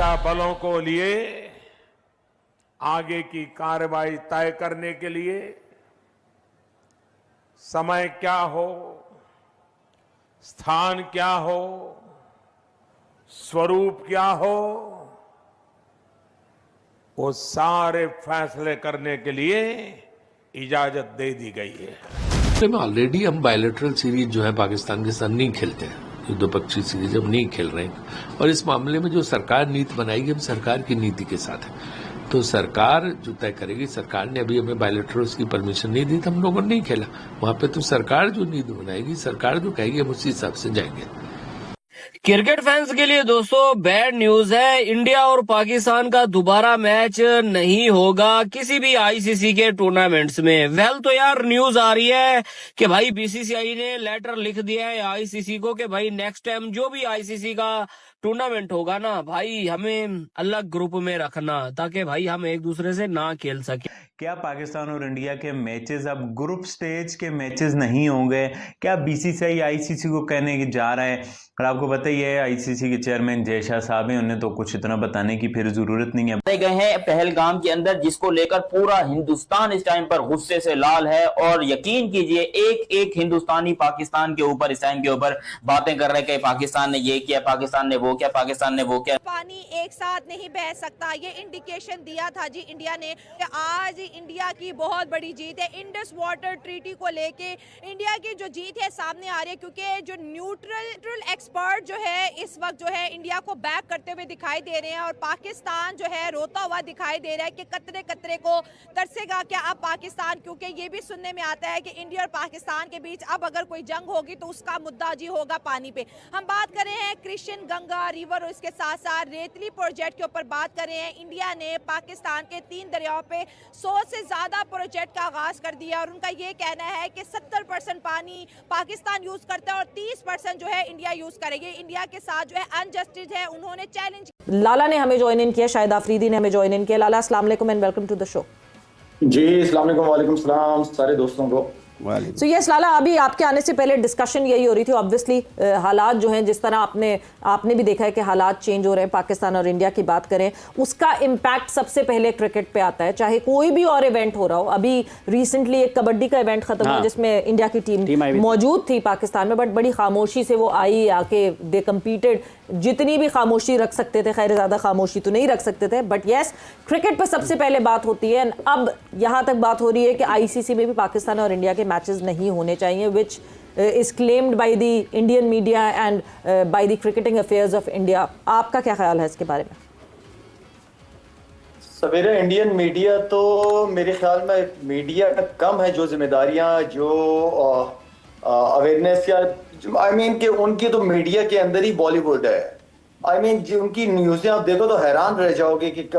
सुरक्षा बलों को लिए आगे की कार्रवाई तय करने के लिए समय क्या हो, स्थान क्या हो, स्वरूप क्या हो, वो सारे फैसले करने के लिए इजाजत दे दी गई है। में ऑलरेडी हम बायलैटरल सीरीज जो है पाकिस्तान के साथ नहीं खेलते हैं, युद्धपक्षी सीरीज हम नहीं खेल रहे हैं, और इस मामले में जो सरकार नीति बनाएगी हम सरकार की नीति के साथ है। तो सरकार जो तय करेगी, सरकार ने अभी हमें बायलैटरल्स की परमिशन नहीं दी तो हम लोगों ने नहीं खेला। वहां पे तो सरकार जो नीति बनाएगी, सरकार जो कहेगी हम उसी हिसाब से जाएंगे। क्रिकेट फैंस के लिए दोस्तों बैड न्यूज है, इंडिया और पाकिस्तान का दोबारा मैच नहीं होगा किसी भी आईसीसी के टूर्नामेंट्स में। वेल तो यार न्यूज आ रही है कि भाई बीसीसीआई ने लेटर लिख दिया है आईसीसी को कि भाई नेक्स्ट टाइम जो भी आईसीसी का टूर्नामेंट होगा ना भाई, हमें अलग ग्रुप में रखना ताकि भाई हम एक दूसरे से ना खेल सके। क्या पाकिस्तान और इंडिया के मैचेस अब ग्रुप स्टेज के मैचेस नहीं होंगे? क्या बीसीसीआई आईसीसी को कहने जा रहा है? और आपको पता ही है आईसीसी के चेयरमैन जय शाह साहब हैं, उन्हें तो कुछ इतना बताने की फिर जरूरत नहीं है। गए हैं पहलगाम के अंदर, जिसको लेकर पूरा हिंदुस्तान इस टाइम पर गुस्से से लाल है। और यकीन कीजिए एक एक हिंदुस्तानी पाकिस्तान के ऊपर इस टाइम के ऊपर बातें कर रहे हैं कि पाकिस्तान ने ये किया, पाकिस्तान ने वो किया, पाकिस्तान ने वो किया। पानी एक साथ नहीं बह सकता, ये इंडिकेशन दिया था जी इंडिया ने। आज इंडिया की बहुत बड़ी जीत है। इंडस वाटर ट्रीटी को लेके इंडिया की जो जीत है सामने आ रही है, क्योंकि जो न्यूट्रल एक्सपर्ट जो है इस वक्त जो है इंडिया को बैक करते हुए दिखाई दे रहे हैं, और पाकिस्तान जो है रोता हुआ दिखाई दे रहा है कि कतरे कतरे को तरसेगा क्या अब पाकिस्तान। क्योंकि ये भी सुनने में आता है कि इंडिया और पाकिस्तान के बीच अब अगर कोई जंग होगी तो उसका मुद्दा जी होगा पानी पे। हम बात कर रहे हैं कृष्ण गंगा रिवर और इसके साथ साथ रेतली प्रोजेक्ट के ऊपर बात कर रहे हैं। इंडिया ने पाकिस्तान के 3 दरियाओं पे 100 से ज्यादा प्रोजेक्ट का आगाज कर दिया, और उनका ये कहना है कि 70% पानी पाकिस्तान यूज करता है और 30% जो है इंडिया यूज करेगी। इंडिया के साथ जो है अनजस्टिस है, उन्होंने चैलेंज। लाला ने हमें ज्वाइन इन किया, शाहिद आफरीदी ने हमें ज्वाइन इन किया। लाला अस्सलाम वालेकुम and welcome to the show. जी अस्सलाम वालेकुम। वालेकुम सलाम सारे दोस्तों को। सो यस लाला, अभी आपके आने से पहले डिस्कशन यही हो रही थी। ऑब्वियसली हालात जो हैं, जिस तरह आपने भी देखा है कि हालात चेंज हो रहे हैं, पाकिस्तान और इंडिया की बात करें, उसका इम्पैक्ट सबसे पहले क्रिकेट पे आता है, चाहे कोई भी और इवेंट हो रहा हो। अभी रिसेंटली एक कबड्डी का इवेंट खत्म हुआ जिसमें इंडिया की टीम मौजूद थी पाकिस्तान में, बट बड़ी खामोशी से वो आई, आके दे कम्पीटेड, जितनी भी खामोशी रख सकते थे, खैर ज्यादा खामोशी तो नहीं रख सकते थे, बट यस क्रिकेट पर सबसे पहले बात होती है। अब यहां तक बात हो रही है कि आईसीसी में भी पाकिस्तान और इंडिया के मैचेस नहीं होने चाहिए, which is claimed by the Indian media and by the cricketing affairs of India. आपका क्या ख्याल है इसके बारे में? सवेरे इंडियन मीडिया तो मेरे ख्याल में मीडिया कम है, जो जिम्मेदारियां, जो अवेयरनेस या आई मीन कि उनकी तो मीडिया के अंदर ही बॉलीवुड है। आई मीन उनकी न्यूज़ें आप देखो तो हैरान रह जाओगे कि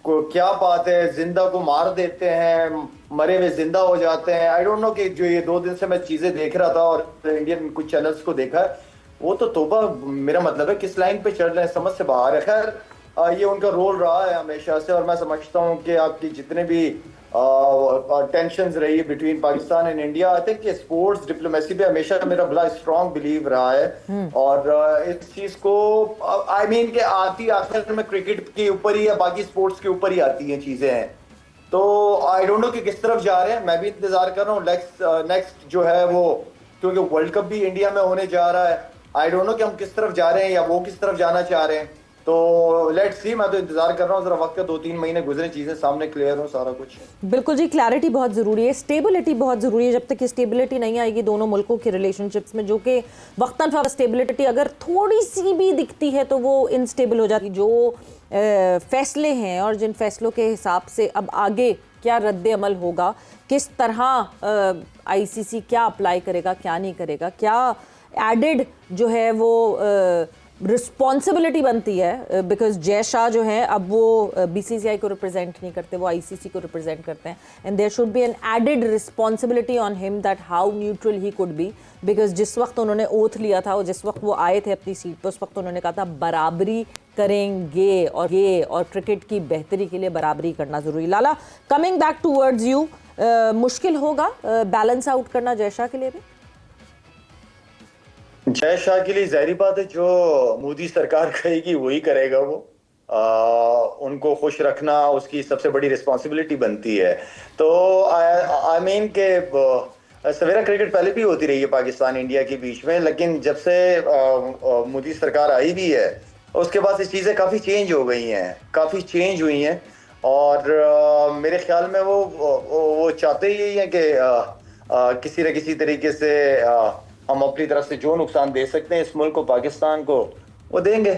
क्या बात है, जिंदा को मार देते हैं, मरे हुए जिंदा हो जाते हैं। आई डोंट नो कि जो ये 2 दिन से मैं चीजें देख रहा था और इंडियन कुछ चैनल्स को देखा है, वो तो तोबा, मेरा मतलब है किस लाइन पे चल रहे हैं, समझ से बाहर है। खैर ये उनका रोल रहा है हमेशा से, और मैं समझता हूँ कि आपकी जितने भी टेंशंस रही है between Pakistan and India, I think sports diplomacy पे हमेशा मेरा बड़ा स्ट्रॉन्ग बिलीव रहा है। और इस चीज को आई मीन के आती आखिर में क्रिकेट के ऊपर ही या बाकी स्पोर्ट्स के ऊपर ही आती हैं चीजें हैं। तो आई डोंट नो कि किस तरफ जा रहे हैं, मैं भी इंतजार कर रहा हूँ नेक्स्ट जो है वो, क्योंकि वर्ल्ड कप भी इंडिया में होने जा रहा है। आई डोंट नो कि हम किस तरफ जा रहे हैं या वो किस तरफ जाना चाह रहे हैं, तो लेट्स सी। मैं तो इंतजार कर रहा हूँ, जरा वक्त का 2-3 महीने गुजरे, चीजें सामने क्लियर हो सारा कुछ। बिल्कुल जी, क्लैरिटी बहुत जरूरी है, स्टेबिलिटी बहुत जरूरी है। जब तक स्टेबिलिटी नहीं आएगी दोनों मुल्कों की रिलेशनशिप्स में, जो कि वक्तन फवक्त स्टेबिलिटी अगर थोड़ी सी भी दिखती है तो वो इनस्टेबल हो जाती। जो फैसले हैं और जिन फैसलों के हिसाब से अब आगे क्या रद्द अमल होगा, किस तरह आईसीसी क्या अप्लाई करेगा, क्या नहीं करेगा, क्या एडेड जो है वो रिस्पॉन्सिबिलिटी बनती है, बिकॉज जय शाह जो है अब वो बीसीसीआई को रिप्रेजेंट नहीं करते, वो आईसीसी को रिप्रेजेंट करते हैं, and there should be an added responsibility on him that how neutral he could be. Because जिस वक्त उन्होंने ओथ लिया था और जिस वक्त वो आए थे अपनी सीट पर, उस वक्त उन्होंने कहा था बराबरी करेंगे, और क्रिकेट की बेहतरी के लिए बराबरी करना जरूरी। लाला, कमिंग बैक टूवर्ड्स यू, मुश्किल होगा बैलेंस आउट करना जय शाह के लिए भी? जय शाह के लिए जाहिर बात है जो मोदी सरकार कहेगी वही करेगा वो। उनको खुश रखना उसकी सबसे बड़ी रिस्पॉन्सिबिलिटी बनती है। तो आई मीन के सवेरा क्रिकेट पहले भी होती रही है पाकिस्तान इंडिया के बीच में, लेकिन जब से मोदी सरकार आई भी है उसके बाद से चीज़ें काफ़ी चेंज हो गई हैं, काफ़ी चेंज हुई हैं। और मेरे ख्याल में वो चाहते ही यही हैं कि किसी न किसी तरीके से हम अपनी तरफ से जो नुकसान दे सकते हैं इस मुल्क को, पाकिस्तान को, वो देंगे।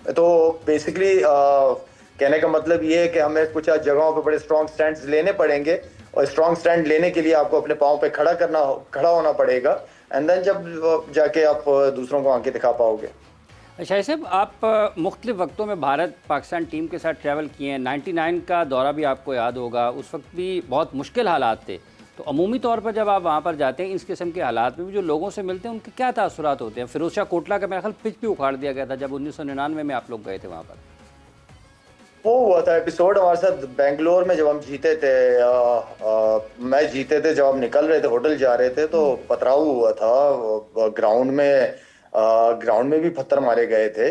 तो बेसिकली कहने का मतलब ये है कि हमें कुछ जगहों पे बड़े स्ट्रॉन्ग स्टैंड्स लेने पड़ेंगे, और स्ट्रॉन्ग स्टैंड लेने के लिए आपको अपने पाँव पे खड़ा होना पड़ेगा, एंड देन जब जाके आप दूसरों को आंखें दिखा पाओगे। शाहिद साहब, आप मुख्तलिफ वक्तों में भारत पाकिस्तान टीम के साथ ट्रैवल किए हैं। 99 का दौरा भी आपको याद होगा, उस वक्त भी बहुत मुश्किल हालात थे। तो अमूमी तौर पर जब आप वहाँ पर जाते हैं इस किस्म के हालात में भी, जो लोगों से मिलते हैं उनके क्या तासुरात होते हैं? फिरोज शाह कोटला का मेरा ख्याल पिच भी उखाड़ दिया गया था जब 1999 में आप लोग गए थे वहाँ पर। वो हुआ था एपिसोड हमारे साथ बेंगलोर में जब हम जीते थे, मैच जीते थे, जब हम निकल रहे थे होटल जा रहे थे तो पथराव हुआ था ग्राउंड में भी पत्थर मारे गए थे।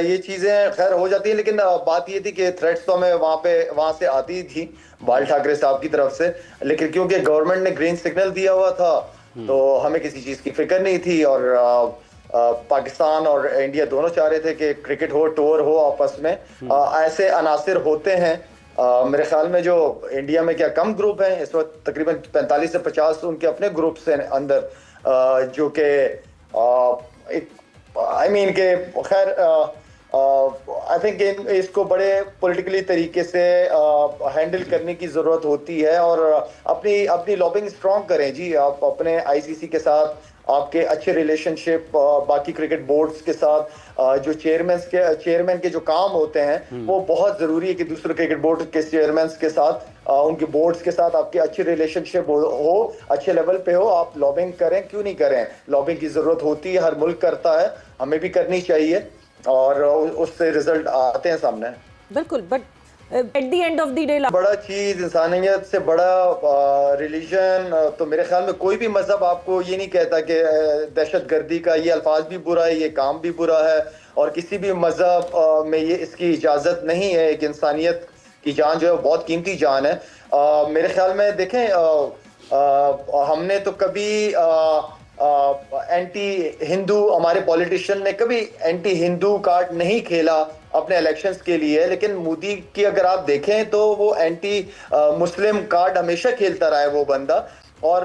ये चीजें खैर हो जाती है, लेकिन बात ये थी कि थ्रेट्स तो हमें वहां से आती थी बाल ठाकरे साहब की तरफ से, लेकिन क्योंकि गवर्नमेंट ने ग्रीन सिग्नल दिया हुआ था तो हमें किसी चीज की फिक्र नहीं थी। और पाकिस्तान और इंडिया दोनों चाह रहे थे कि क्रिकेट हो, टूर हो आपस में। ऐसे अनासिर होते हैं मेरे ख्याल में, जो इंडिया में क्या कम ग्रुप हैं इस वक्त, तकरीबन 45 से 50 उनके अपने ग्रुप्स हैं अंदर, जो कि आई मीन के खैर आई थिंक इसको बड़े पॉलिटिकली तरीके से हैंडल करने की ज़रूरत होती है, और अपनी लॉबिंग स्ट्रॉन्ग करें जी। आप अपने आईसीसी के साथ आपके अच्छे रिलेशनशिप बाकी क्रिकेट बोर्ड्स के साथ, जो चेयरमैन के जो काम होते हैं वो बहुत ज़रूरी है कि दूसरे क्रिकेट बोर्ड के चेयरमैन के साथ, उनके बोर्ड्स के साथ आपके अच्छे रिलेशनशिप हो, अच्छे लेवल पे हो। आप लॉबिंग करें, क्यों नहीं करें? लॉबिंग की ज़रूरत होती है, हर मुल्क करता है, हमें भी करनी चाहिए, और उससे रिजल्ट आते हैं सामने। बिल्कुल, but at the end of the day बड़ा चीज, इंसानियत से बड़ा रिलीजन, तो मेरे ख्याल में कोई भी मजहब आपको ये नहीं कहता कि दहशतगर्दी का ये अल्फाज भी बुरा है, ये काम भी बुरा है, और किसी भी मजहब में ये इसकी इजाजत नहीं है। एक इंसानियत की जान जो है वो बहुत कीमती जान है। मेरे ख्याल में देखें, हमने तो कभी एंटी हिंदू, हमारे पॉलिटिशियन ने कभी एंटी हिंदू कार्ड नहीं खेला अपने इलेक्शंस के लिए, लेकिन मोदी की अगर आप देखें तो वो एंटी मुस्लिम कार्ड हमेशा खेलता रहा है वो बंदा। और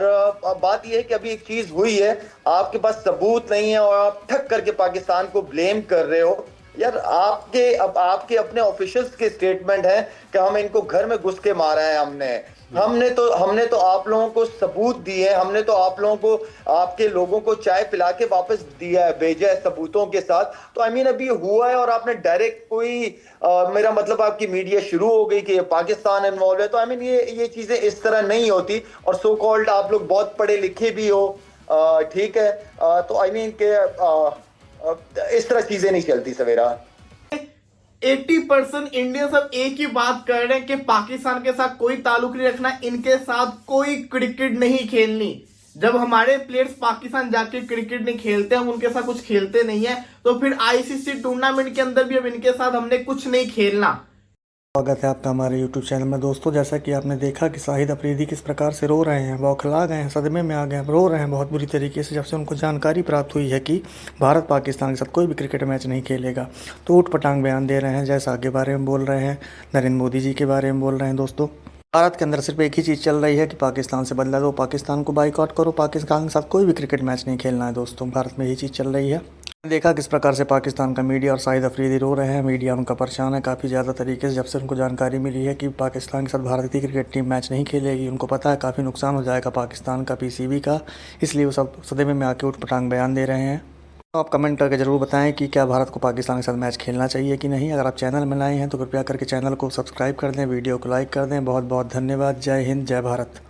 बात यह है कि अभी एक चीज हुई है, आपके पास सबूत नहीं है और आप ठक करके पाकिस्तान को ब्लेम कर रहे हो। यार आपके अपने ऑफिशियल्स के स्टेटमेंट है कि हम इनको घर में घुस के मारा है, हमने तो आप लोगों को सबूत दिए, हमने तो आप लोगों को, आपके लोगों को चाय पिला के वापस दिया है, भेजा है सबूतों के साथ। तो आई मीन अभी हुआ है और आपने डायरेक्ट कोई मेरा मतलब आपकी मीडिया शुरू हो गई कि पाकिस्तान इन्वॉल्व है। तो आई मीन ये चीजें इस तरह नहीं होती, और सो कॉल्ड आप लोग बहुत पढ़े लिखे भी हो, ठीक है, तो आई मीन के इस तरह चीजें नहीं चलती सवेरा। 80% इंडियंस अब एक ही बात कर रहे हैं कि पाकिस्तान के साथ कोई ताल्लुक नहीं रखना, इनके साथ कोई क्रिकेट नहीं खेलनी। जब हमारे प्लेयर्स पाकिस्तान जाके क्रिकेट नहीं खेलते, हम उनके साथ कुछ खेलते नहीं है, तो फिर आईसीसी टूर्नामेंट के अंदर भी अब इनके साथ हमने कुछ नहीं खेलना। स्वागत है आपका हमारे YouTube चैनल में। दोस्तों, जैसा कि आपने देखा कि शाहिद अफरीदी किस प्रकार से रो रहे हैं, बौखला गए हैं, सदमे में आ गए हैं, रो रहे हैं बहुत बुरी तरीके से, जब से उनको जानकारी प्राप्त हुई है कि भारत पाकिस्तान के साथ कोई भी क्रिकेट मैच नहीं खेलेगा। तो ऊट पटांग बयान दे रहे हैं, जैसा के बारे में बोल रहे हैं, नरेंद्र मोदी जी के बारे में बोल रहे हैं। दोस्तों, भारत के अंदर सिर्फ एक ही चीज़ चल रही है कि पाकिस्तान से बदला दो, पाकिस्तान को बाइकआउट करो, पाकिस्तान के साथ कोई भी क्रिकेट मैच नहीं खेलना है। दोस्तों, भारत में यही चीज़ चल रही है। देखा किस प्रकार से पाकिस्तान का मीडिया और शाहिद अफरीदी रो रहे हैं, मीडिया उनका परेशान है काफ़ी ज़्यादा तरीके से, जब से उनको जानकारी मिली है कि पाकिस्तान के साथ भारत की क्रिकेट टीम मैच नहीं खेलेगी। उनको पता है काफ़ी नुकसान हो जाएगा पाकिस्तान का, पीसीबी का, इसलिए वो सब सदमे में आके उठपटांग बयान दे रहे हैं। तो आप कमेंट करके ज़रूर बताएं कि क्या भारत को पाकिस्तान के साथ मैच खेलना चाहिए कि नहीं। अगर आप चैनल में नए हैं तो कृपया करके चैनल को सब्सक्राइब कर दें, वीडियो को लाइक कर दें। बहुत बहुत धन्यवाद। जय हिंद, जय भारत।